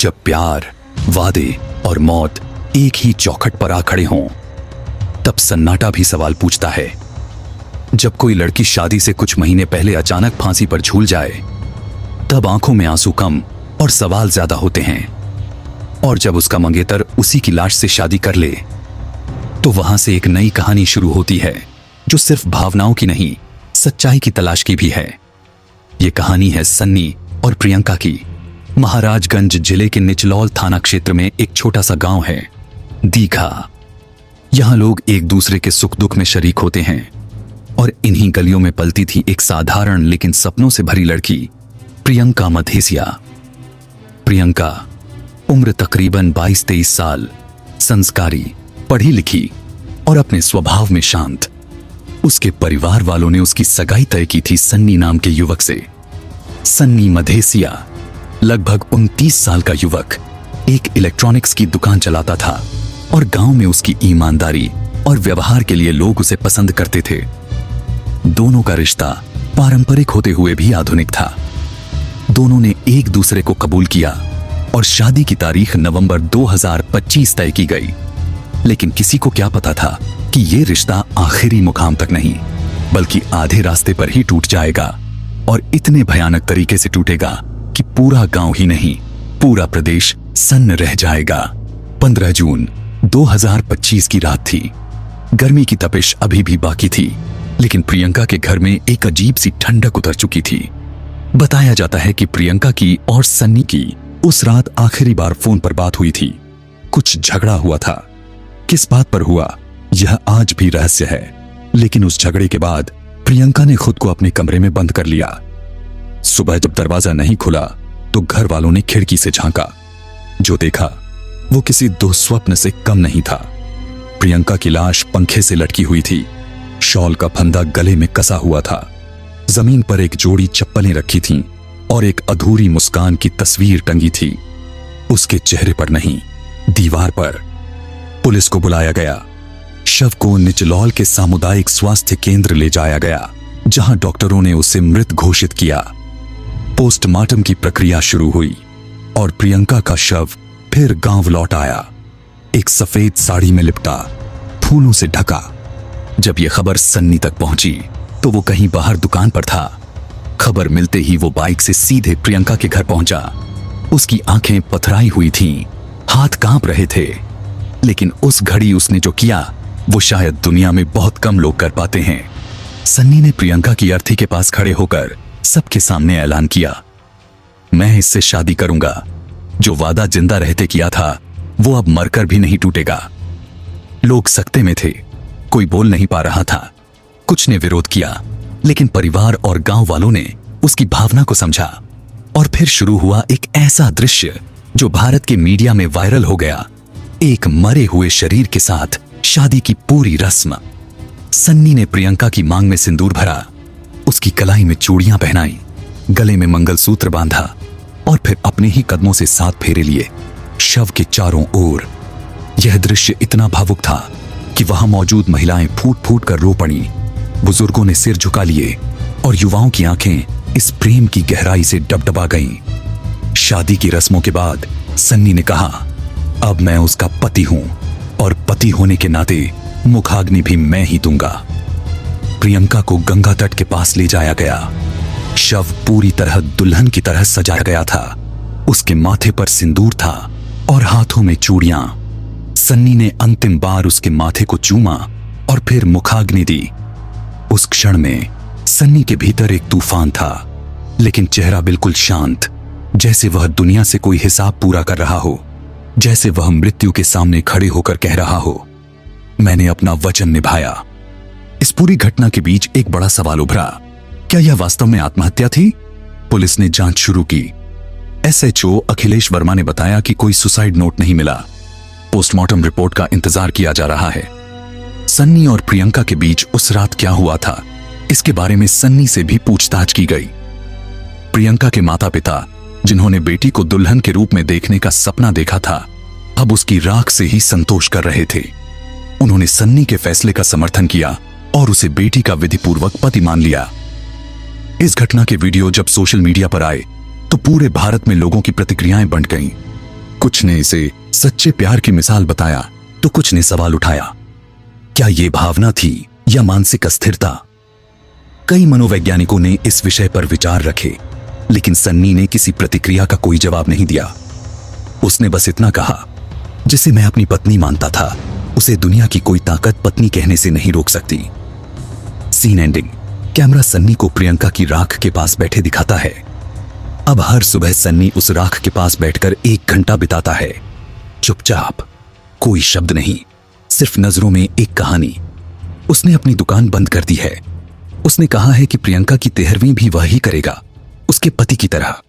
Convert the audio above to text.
जब प्यार, वादे और मौत एक ही चौखट पर आ खड़े हों, तब सन्नाटा भी सवाल पूछता है। जब कोई लड़की शादी से कुछ महीने पहले अचानक फांसी पर झूल जाए, तब आंखों में आंसू कम और सवाल ज्यादा होते हैं। और जब उसका मंगेतर उसी की लाश से शादी कर ले, तो वहां से एक नई कहानी शुरू होती है, जो सिर्फ भावनाओं की नहीं, सच्चाई की तलाश की भी है। ये कहानी है सन्नी और प्रियंका की। महाराजगंज जिले के निचलौल थाना क्षेत्र में एक छोटा सा गांव है, दीघा। यहां लोग एक दूसरे के सुख दुख में शरीक होते हैं। और इन्हीं गलियों में पलती थी एक साधारण लेकिन सपनों से भरी लड़की, प्रियंका मधेसिया। प्रियंका उम्र तकरीबन 22-23 साल, संस्कारी, पढ़ी लिखी और अपने स्वभाव में शांत। उसके परिवार वालों ने उसकी सगाई तय की थी सन्नी नाम के युवक से। सन्नी मधेसिया लगभग 29 साल का युवक एक इलेक्ट्रॉनिक्स की दुकान चलाता था और गांव में उसकी ईमानदारी और व्यवहार के लिए लोग उसे पसंद करते थे। दोनों का रिश्ता पारंपरिक होते हुए भी आधुनिक था। दोनों ने एक दूसरे को कबूल किया और शादी की तारीख नवंबर 2025 तय की गई। लेकिन किसी को क्या पता था कि यह रिश्ता आखिरी मुकाम तक नहीं, बल्कि आधे रास्ते पर ही टूट जाएगा, और इतने भयानक तरीके से टूटेगा कि पूरा गांव ही नहीं, पूरा प्रदेश सन्न रह जाएगा। 15 जून 2025 की रात थी। गर्मी की तपिश अभी भी बाकी थी, लेकिन प्रियंका के घर में एक अजीब सी ठंडक उतर चुकी थी। बताया जाता है कि प्रियंका की और सन्नी की उस रात आखिरी बार फोन पर बात हुई थी। कुछ झगड़ा हुआ था। किस बात पर हुआ, यह आज भी रहस्य है। लेकिन उस झगड़े के बाद प्रियंका ने खुद को अपने कमरे में बंद कर लिया। सुबह जब दरवाजा नहीं खुला, तो घर वालों ने खिड़की से झांका। जो देखा वो किसी दुस्वप्न से कम नहीं था। प्रियंका की लाश पंखे से लटकी हुई थी। शॉल का फंदा गले में कसा हुआ था। जमीन पर एक जोड़ी चप्पलें रखी थीं और एक अधूरी मुस्कान की तस्वीर टंगी थी। उसके चेहरे पर नहीं, दीवार पर। पुलिस को बुलाया गया। शव को निचलौल के सामुदायिक स्वास्थ्य केंद्र ले जाया गया, जहां डॉक्टरों ने उसे मृत घोषित किया। पोस्टमार्टम की प्रक्रिया शुरू हुई और प्रियंका का शव फिर गांव लौट आया, एक सफेद साड़ी में लिपटा, फूलों से ढका। जब यह खबर सन्नी तक पहुंची, तो वो कहीं बाहर दुकान पर था। खबर मिलते ही वो बाइक से सीधे प्रियंका के घर पहुंचा। उसकी आंखें पथराई हुई थीं, हाथ कांप रहे थे। लेकिन उस घड़ी उसने जो किया, वो शायद दुनिया में बहुत कम लोग कर पाते हैं। सन्नी ने प्रियंका की अर्थी के पास खड़े होकर सबके सामने ऐलान किया, मैं इससे शादी करूंगा। जो वादा जिंदा रहते किया था, वो अब मरकर भी नहीं टूटेगा। लोग सकते में थे, कोई बोल नहीं पा रहा था। कुछ ने विरोध किया, लेकिन परिवार और गांव वालों ने उसकी भावना को समझा। और फिर शुरू हुआ एक ऐसा दृश्य जो भारत के मीडिया में वायरल हो गया। एक मरे हुए शरीर के साथ शादी की पूरी रस्म। सन्नी ने प्रियंका की मांग में सिंदूर भरा, उसकी कलाई में चूड़ियां पहनाई, गले में मंगलसूत्र बांधा और फिर अपने ही कदमों से 7 फेरे लिए शव के चारों ओर। यह दृश्य इतना भावुक था कि वहां मौजूद महिलाएं फूट फूट कर रो पड़ी। बुजुर्गों ने सिर झुका लिए और युवाओं की आंखें इस प्रेम की गहराई से डबडबा गईं। शादी की रस्मों के बाद सन्नी ने कहा, अब मैं उसका पति हूं और पति होने के नाते मुखाग्नि भी मैं ही दूंगा। प्रियंका को गंगा तट के पास ले जाया गया। शव पूरी तरह दुल्हन की तरह सजाया गया था। उसके माथे पर सिंदूर था और हाथों में चूड़ियां। सन्नी ने अंतिम बार उसके माथे को चूमा और फिर मुखाग्नि दी। उस क्षण में सन्नी के भीतर एक तूफान था, लेकिन चेहरा बिल्कुल शांत, जैसे वह दुनिया से कोई हिसाब पूरा कर रहा हो, जैसे वह मृत्यु के सामने खड़े होकर कह रहा हो, मैंने अपना वचन निभाया। इस पूरी घटना के बीच एक बड़ा सवाल उभरा, क्या यह वास्तव में आत्महत्या थी? पुलिस ने जांच शुरू की। एसएचओ अखिलेश वर्मा ने बताया कि कोई सुसाइड नोट नहीं मिला। पोस्टमार्टम रिपोर्ट का इंतजार किया जा रहा है। सन्नी और प्रियंका के बीच उस रात क्या हुआ था, इसके बारे में सन्नी से भी पूछताछ की गई। प्रियंका के माता पिता, जिन्होंने बेटी को दुल्हन के रूप में देखने का सपना देखा था, अब उसकी राख से ही संतोष कर रहे थे। उन्होंने सन्नी के फैसले का समर्थन किया और उसे बेटी का विधिपूर्वक पति मान लिया। इस घटना के वीडियो जब सोशल मीडिया पर आए, तो पूरे भारत में लोगों की प्रतिक्रियाएं बढ़ गईं। कुछ ने इसे सच्चे प्यार की मिसाल बताया तो कुछ ने सवाल उठाया, क्या ये भावना थी या मानसिक अस्थिरता? कई मनोवैज्ञानिकों ने इस विषय पर विचार रखे, लेकिन सन्नी ने किसी प्रतिक्रिया का कोई जवाब नहीं दिया। उसने बस इतना कहा, जिसे मैं अपनी पत्नी मानता था, उसे दुनिया की कोई ताकत पत्नी कहने से नहीं रोक सकती। Scene ending. कैमरा सन्नी को प्रियंका की राख के पास बैठे दिखाता है। अब हर सुबह सन्नी उस राख के पास बैठकर 1 घंटा बिताता है, चुपचाप, कोई शब्द नहीं, सिर्फ नजरों में एक कहानी। उसने अपनी दुकान बंद कर दी है। उसने कहा है कि प्रियंका की 13वीं भी वही करेगा, उसके पति की तरह।